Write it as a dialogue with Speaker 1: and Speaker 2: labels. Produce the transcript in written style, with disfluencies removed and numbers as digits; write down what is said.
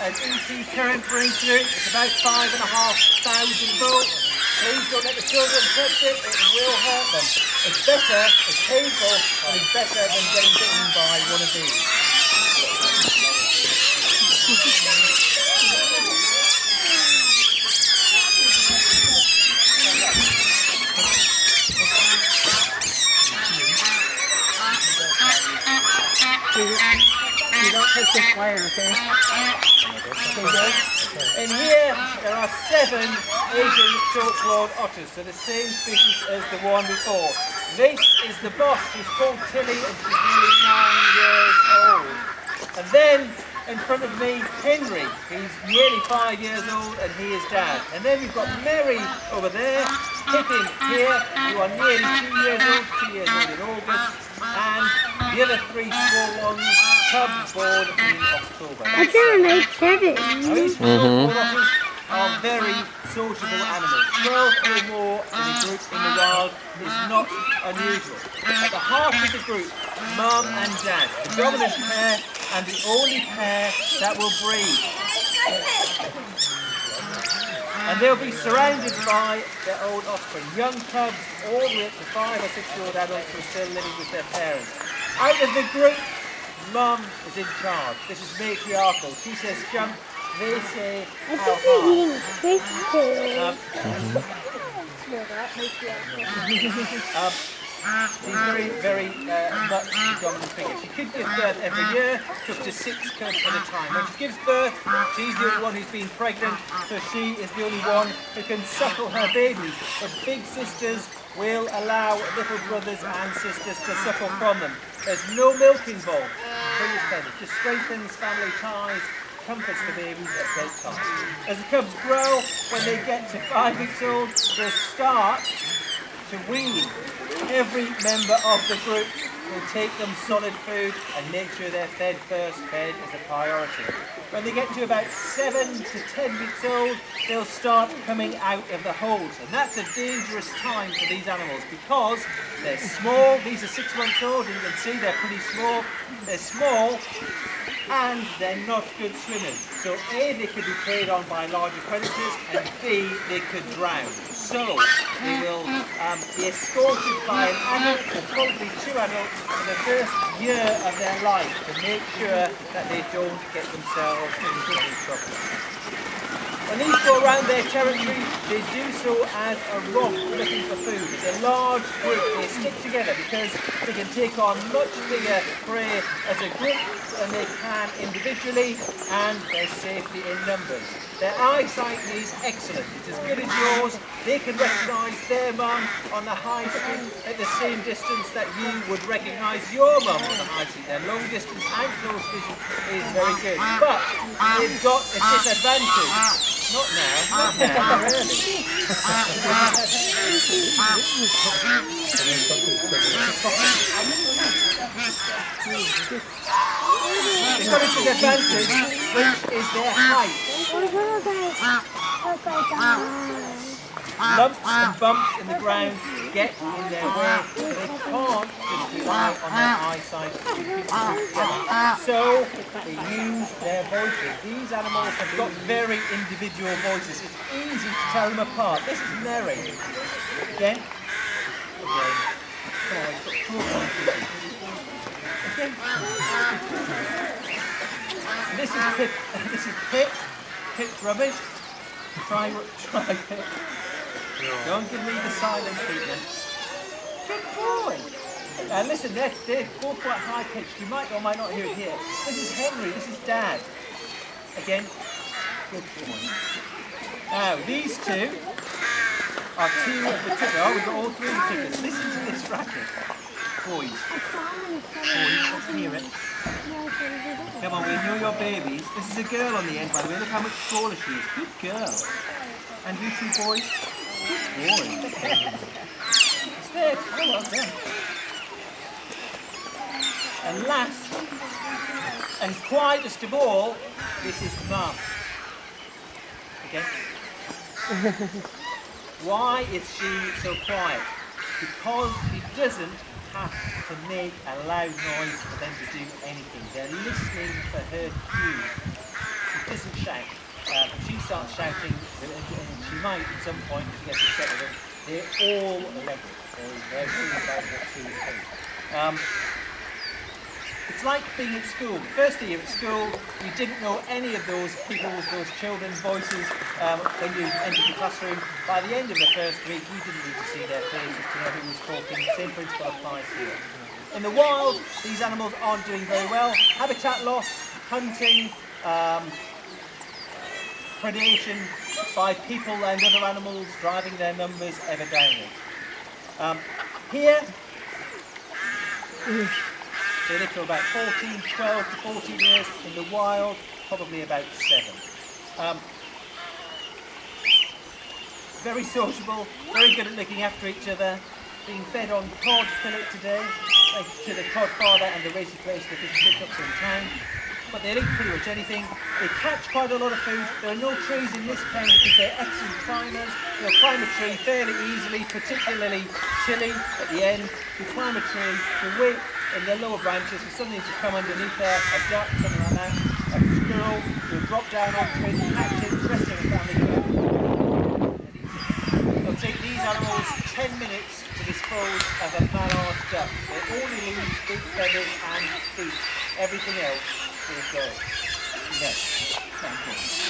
Speaker 1: an EC current running through it. It's about 5,500 volts. Please don't let the children touch it. It will hurt them. It's better, it's painful, and it's better than getting bitten by one of these.
Speaker 2: You don't touch this wire, okay?
Speaker 1: In here, there are 7 Asian short-clawed otters, so the same species as the one before. This is the boss. She's called Tilly, and she's nearly 9 years old. And then, in front of me, Henry. He's nearly 5 years old, and he is Dad. And then we've got Mary over there, Pippin here, who are nearly 2 years old, 2 years old in August. And the other 3 small ones, cubs born in October.
Speaker 3: I can't make seven.
Speaker 1: These short-clawed otters are very sociable animals. 12 or more in a group in the wild is not unusual. At the heart of the group, Mum and Dad, the dominant pair and the only pair that will breed. And they'll be surrounded by their own offspring, young cubs all the way up to 5 or 6-year-old adults who are still living with their parents. Out of the group, Mum is in charge. This is matriarchal. She says jump, they say
Speaker 3: I
Speaker 1: how
Speaker 3: think they're
Speaker 1: high.
Speaker 3: eating fish too.
Speaker 1: She's very, very much the dominant figure. She could give birth every year, up to 6 cubs at a time. When she gives birth, she's the only one who's been pregnant, so she is the only one who can suckle her babies. But big sisters will allow little brothers and sisters to suckle from them. There's no milk involved. It just strengthens family ties, comforts the babies at bedtime. As the cubs grow, when they get to 5 weeks old, they'll start to wean. Every member of the group will take them solid food and make sure they're fed first. Fed is a priority. When they get to about 7 to 10 weeks old, they'll start coming out of the holes. And that's a dangerous time for these animals because they're small. These are 6 months old, and you can see they're pretty small. They're small and they're not good swimmers. So A, they could be preyed on by larger predators, and B, they could drown. So they will be escorted by an adult, or probably 2 adults, for the first year of their life to make sure that they don't get themselves into any trouble. When these go around their territory, they do so as a romp looking for food. It's a large group. They stick together because they can take on much bigger prey as a group than they can individually, and they're safely in numbers. Their eyesight is excellent. It's as good as yours. They can recognise their mum on the high street at the same distance that you would recognise your mum on the high street. Their long distance and close vision is very good. But they've got a disadvantage. Not now, really. They've got a disadvantage, which is their height. Lumps and bumps in the ground get in their way, but they can't just rely on their eyesight to keep together. So they use their voices. These animals have got very individual voices. It's easy to tell them apart. This is Mary. Again. Again. Come on, it's got 4 points. Again. And this is Pip. This is Pip. Pip's rubbish. Try Pip. Don't give me the silent treatment. Good boy. Listen, they're both quite high pitched. You might or might not hear it here. This is Henry. This is Dad. Again. Good boy. Now, these 2 are 2 of the tickers. Oh, we've got all 3 of the tickers. Listen to this racket. Boys. Boys, let's hear it. Come on, we know your babies. This is a girl on the end, by the way. Look how much taller she is. Good girl. And you 2 boys. Good boy. It's there. Come on, there. And last, and quietest of all, this is Mum. Okay? Why is she so quiet? Because she doesn't have to make a loud noise for them to do anything. They're listening for her cues. She doesn't start shouting, and she might at some point, if she gets upset with them, they're all alleged. They're really about what she is doing. It's like being at school. The first day you're at school, you didn't know any of those people's, those children's voices when you entered the classroom. By the end of the first week, you didn't need to see their faces to know who was talking. The same principle applies here. In the wild, these animals aren't doing very well. Habitat loss, hunting, predation by people and other animals, driving their numbers ever downwards. Here, they live for about 12 to 14 years. In the wild, probably about 7. Very sociable, very good at looking after each other, being fed on cod fillet today, to the cod father and the racy place the fish pickups in town. But they'll eat pretty much anything. They catch quite a lot of food. There are no trees in this pen because they're excellent climbers. They'll climb a tree fairly easily, particularly Tilly at the end. They climb a tree, they wait in the lower branches for something to come underneath there, a duck, something like that, a squirrel, will drop down onto it, catch it, the rest of the family go out. It'll take these animals 10 minutes to dispose of a mallard duck. They only lose big feathers and feet. Everything else will go. Next. Thank you.